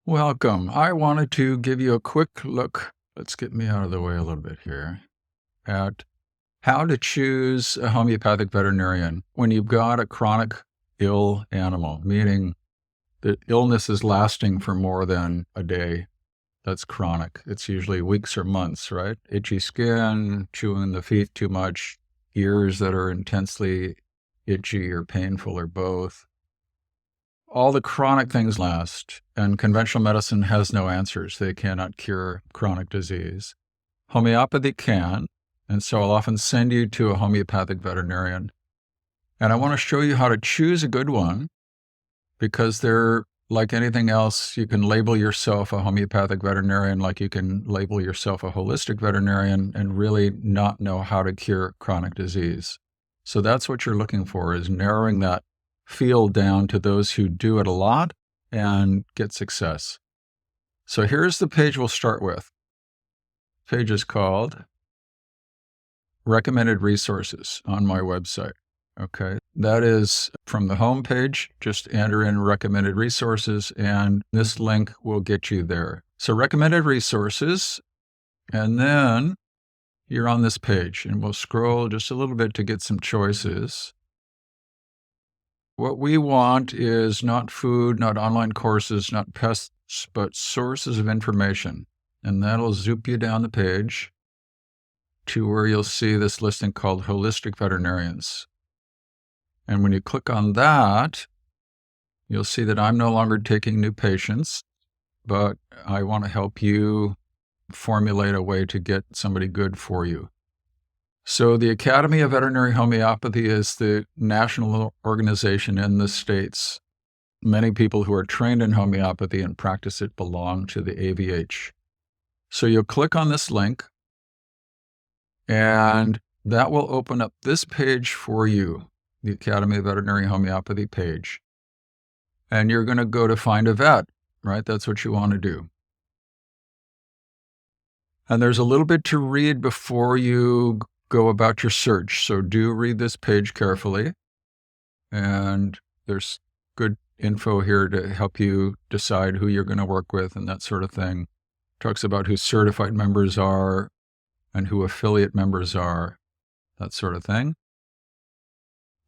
Welcome. I wanted to give you a quick look. Let's get me out of the way a little bit here at how to choose a homeopathic veterinarian when you've got a chronic ill animal, meaning the illness is lasting for more than a day. That's chronic. It's usually weeks or months, right? Itchy skin, chewing the feet too much, ears that are intensely itchy or painful or both. All the chronic things last, and conventional medicine has no answers. They cannot cure chronic disease. Homeopathy can, and so I'll often send you to a homeopathic veterinarian. And I want to show you how to choose a good one, because they're like anything else. You can label yourself a homeopathic veterinarian like you can label yourself a holistic veterinarian and really not know how to cure chronic disease. So that's what you're looking for, is narrowing that field down to those who do it a lot and get success. So here's the page we'll start with. The page is called Recommended Resources on my website. Okay, that is from the home page. Just enter in recommended resources and this link will get you there. So recommended resources, and then you're on this page, and we'll scroll just a little bit to get some choices. What we want is not food, not online courses, not pests, but sources of information. And that'll zoop you down the page to where you'll see this listing called Holistic Veterinarians. And when you click on that, you'll see that I'm no longer taking new patients, but I want to help you formulate a way to get somebody good for you. So the Academy of Veterinary Homeopathy is the national organization in the States. Many people who are trained in homeopathy and practice it belong to the AVH. So you'll click on this link, and that will open up this page for you, the Academy of Veterinary Homeopathy page. And you're going to go to find a vet, right? That's what you want to do. And there's a little bit to read before you go about your search. So do read this page carefully. And there's good info here to help you decide who you're going to work with and that sort of thing. Talks about who certified members are and who affiliate members are, that sort of thing.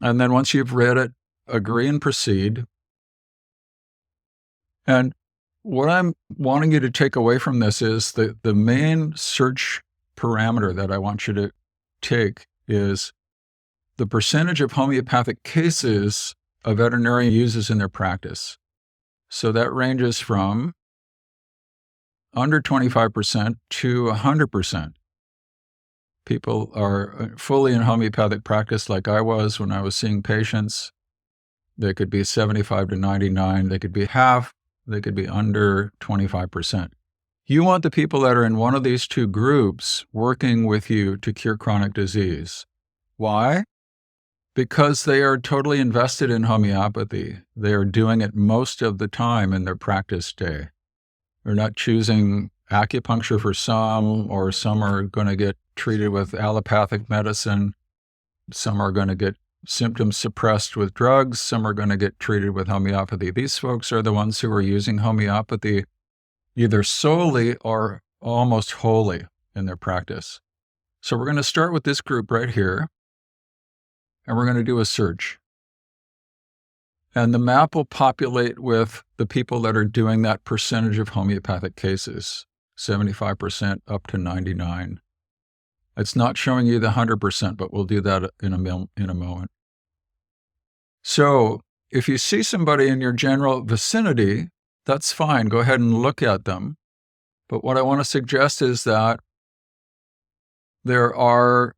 And then once you've read it, agree and proceed. And what I'm wanting you to take away from this is the main search parameter that I want you to take is the percentage of homeopathic cases a veterinarian uses in their practice. So that ranges from under 25% to 100%. People are fully in homeopathic practice like I was when I was seeing patients. They could be 75 to 99. They could be half. They could be under 25%. You want the people that are in one of these two groups working with you to cure chronic disease. Why? Because they are totally invested in homeopathy. They are doing it most of the time in their practice day. They're not choosing acupuncture for some, or some are going to get treated with allopathic medicine. Some are going to get symptoms suppressed with drugs. Some are going to get treated with homeopathy. These folks are the ones who are using homeopathy either solely or almost wholly in their practice. So we're going to start with this group right here, and we're going to do a search. And the map will populate with the people that are doing that percentage of homeopathic cases, 75% up to 99%. It's not showing you the 100%, but we'll do that in a moment. So if you see somebody in your general vicinity, that's fine. Go ahead and look at them. But what I want to suggest is that there are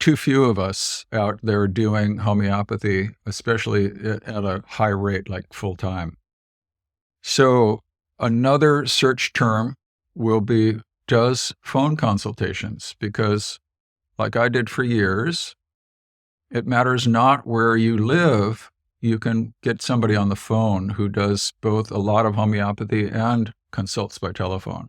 too few of us out there doing homeopathy, especially at a high rate, like full time. So another search term will be, does phone consultations, because like I did for years, it matters not where you live. You can get somebody on the phone who does both a lot of homeopathy and consults by telephone.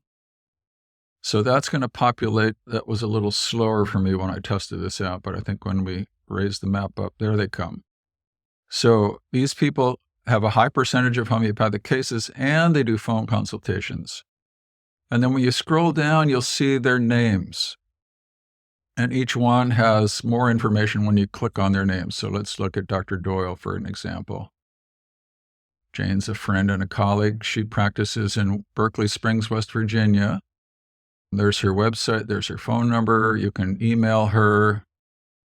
So that's going to populate. That was a little slower for me when I tested this out, but I think when we raise the map up, there they come. So these people have a high percentage of homeopathic cases, and they do phone consultations. And then when you scroll down, you'll see their names. And each one has more information when you click on their names. So let's look at Dr. Doyle for an example. Jane's a friend and a colleague. She practices in Berkeley Springs, West Virginia. There's her website. There's her phone number. You can email her.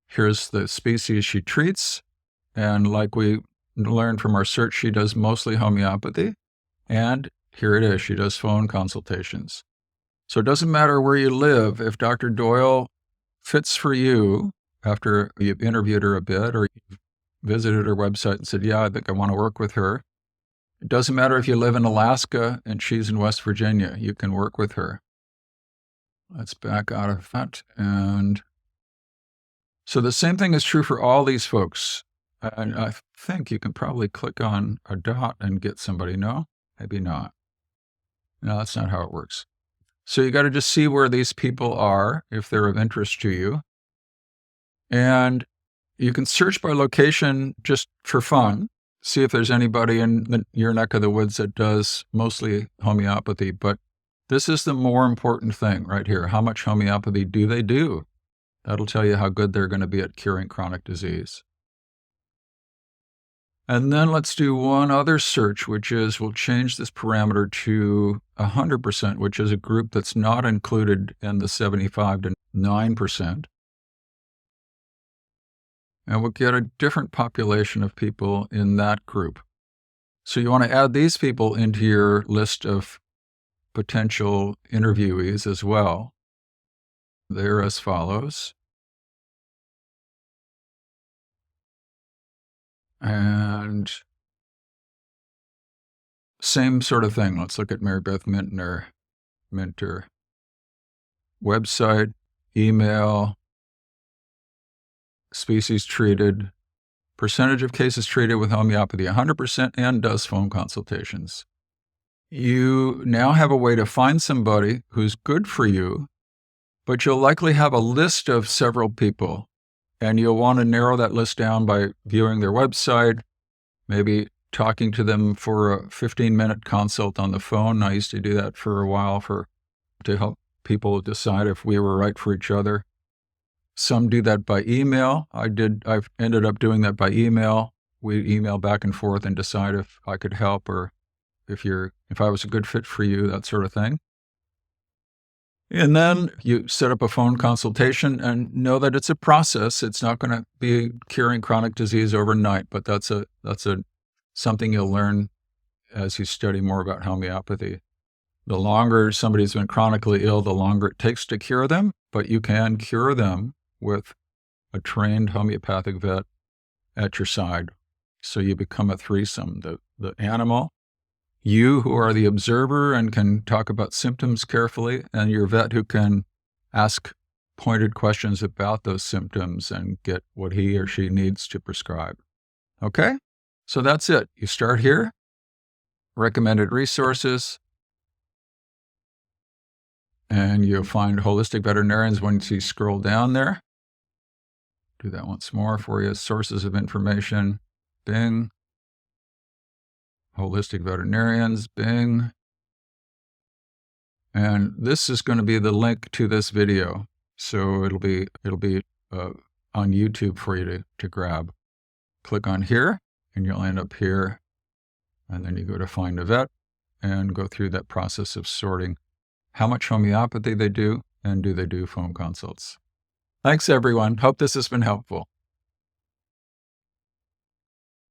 Here's the species she treats. And like we learned from our search, she does mostly homeopathy. And here it is. She does phone consultations. So it doesn't matter where you live. If Dr. Doyle fits for you after you've interviewed her a bit or you've visited her website and said, yeah, I think I want to work with her. It doesn't matter if you live in Alaska and she's in West Virginia. You can work with her. Let's back out of that. And so the same thing is true for all these folks. And I think you can probably click on a dot and get somebody. No, maybe not. No, that's not how it works. So you got to just see where these people are, if they're of interest to you. And you can search by location just for fun, see if there's anybody in your neck of the woods that does mostly homeopathy. But this is the more important thing right here. How much homeopathy do they do? That'll tell you how good they're going to be at curing chronic disease. And then let's do one other search, which is we'll change this parameter to 100%, which is a group that's not included in the 75 to 9%. And we'll get a different population of people in that group. So you want to add these people into your list of potential interviewees as well. They're as follows. And same sort of thing. Let's look at Mary Beth Minter. Website, email, species treated, percentage of cases treated with homeopathy 100%, and does phone consultations. You now have a way to find somebody who's good for you, but you'll likely have a list of several people. And you'll want to narrow that list down by viewing their website, maybe talking to them for a 15-minute consult on the phone. I used to do that for a while to help people decide if we were right for each other. Some do that by email. I've ended up doing that by email. We email back and forth and decide if I could help or if I was a good fit for you, that sort of thing. And then you set up a phone consultation and know that it's a process. It's not going to be curing chronic disease overnight, but that's something you'll learn as you study more about homeopathy. The longer somebody's been chronically ill, the longer it takes to cure them, but you can cure them with a trained homeopathic vet at your side. So you become a threesome, the animal, you who are the observer and can talk about symptoms carefully, and your vet who can ask pointed questions about those symptoms and get what he or she needs to prescribe. Okay? So that's it. You start here, recommended resources, and you'll find holistic veterinarians once you scroll down there. Do that once more for you. Sources of information, Bing. Holistic veterinarians, Bing. And this is going to be the link to this video. So it'll be on YouTube for you to grab. Click on here and you'll end up here. And then you go to find a vet and go through that process of sorting how much homeopathy they do and do they do phone consults. Thanks everyone. Hope this has been helpful.